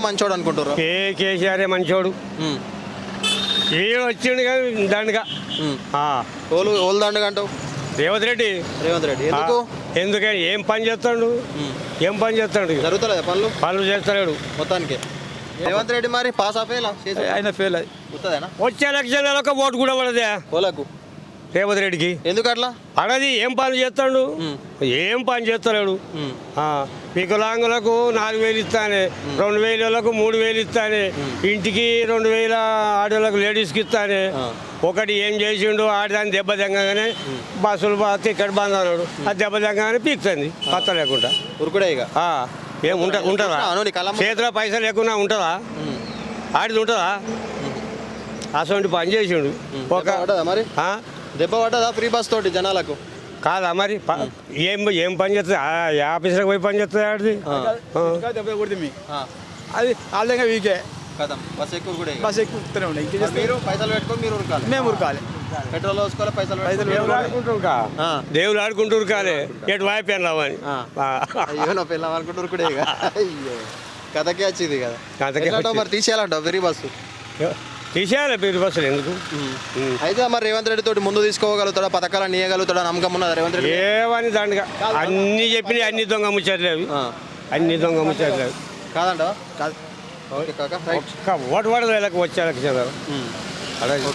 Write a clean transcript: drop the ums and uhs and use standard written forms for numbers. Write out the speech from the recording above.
మంచోడు అనుకుంటారు? కేసీఆర్ మంచోడు. ఏ వచ్చిండు కానీ దండగా. ఓలు దండగా అంటావు? రేవంత్ రెడ్డి. రేవంత్ రెడ్డి ఎందుకు? ఎందుకని ఏం పని చేస్తాడు? ఏం పని చేస్తాడు? జరుగుతలేదా పనులు చేస్తలేడు మొత్తానికి. రేవంత్ రెడ్డి మరి పాస్ ఆపేలా ఆయన ఫెయిల్ అది. వచ్చే ఎలక్షన్లలో ఒక ఓటు కూడా పడదే ఓలకు రేవంత్ రెడ్డికి. ఎందుకు అట్లా పడది. ఏం పని చేస్తాడు? ఏం పని చేస్తలేడు. వికలాంగులకు 4,000 ఇస్తానే, 2,000 3,000 ఇస్తానే, ఇంటికి 2,000 ఆడవాళ్ళకు లేడీస్కి ఇస్తానే. ఒకటి ఏం చేసిండు, ఆడదాన్ని దెబ్బ తెంగగానే బస్సులు ఇక్కడ బంద్ అన్నాడు. అది దెబ్బ తెంగగానే పీక్తుంది పత్త లేకుండా. ఉరుకుడే ఇక ఏం ఉంటుందా? చేతిలో పైసలు లేకుండా ఉంటుందా? ఆడిది ఉంటుందా? అసలు పని చేసిండు. ఒక మరి దెబ్బ పడ్డదా ఫ్రీ బస్ తోటి జనాలకు? కాదా మరి ఏం పని చేస్తుంది? ఆఫీసులకు పోయి పని చేస్తుంది ఆడిది. దెబ్బ కొడుతుంది అది ఆల్దంగా వీకే కదా. బస్ ఎక్కువ బస్ ఎక్కుతూనే ఉన్నాయి. మీరు పైసలు పెట్టుకొని మీరు ఉరకాలి. మేము ఉరకాలి. పెట్రోల్ వేసుకోవాలి, పైసలు దేవుడు ఆడుకుంటూ కాలే ఎటు వాయిపోయాను రావని. అయ్యో పిల్లలు అనుకుంటూ ఉరుకుడే ఇక. అయ్యో కథకే వచ్చింది కదా. మరి తీసేయాలంటావు ఫ్రీ బస్సు? తీసేయాలి ఫ్రీ బస్సులు ఎందుకు? అయితే మరి రేవంత్ రెడ్డి తోటి ముందు తీసుకోగలుగుతాడా? పథకాలను ఇవ్వగలుగుతాడా? నమ్మకం ఉన్నదా రేవంత్ రెడ్డి? ఏమని దండగా అన్ని చెప్పినాయి. అన్ని దొంగ ముచ్చట్లేవి. అన్ని దొంగ ముచ్చట్లేవి. కాదంటావా? కాదు. ఓకే కాక ఓటు పడదు వచ్చే ఎలక్షన్. రైట్.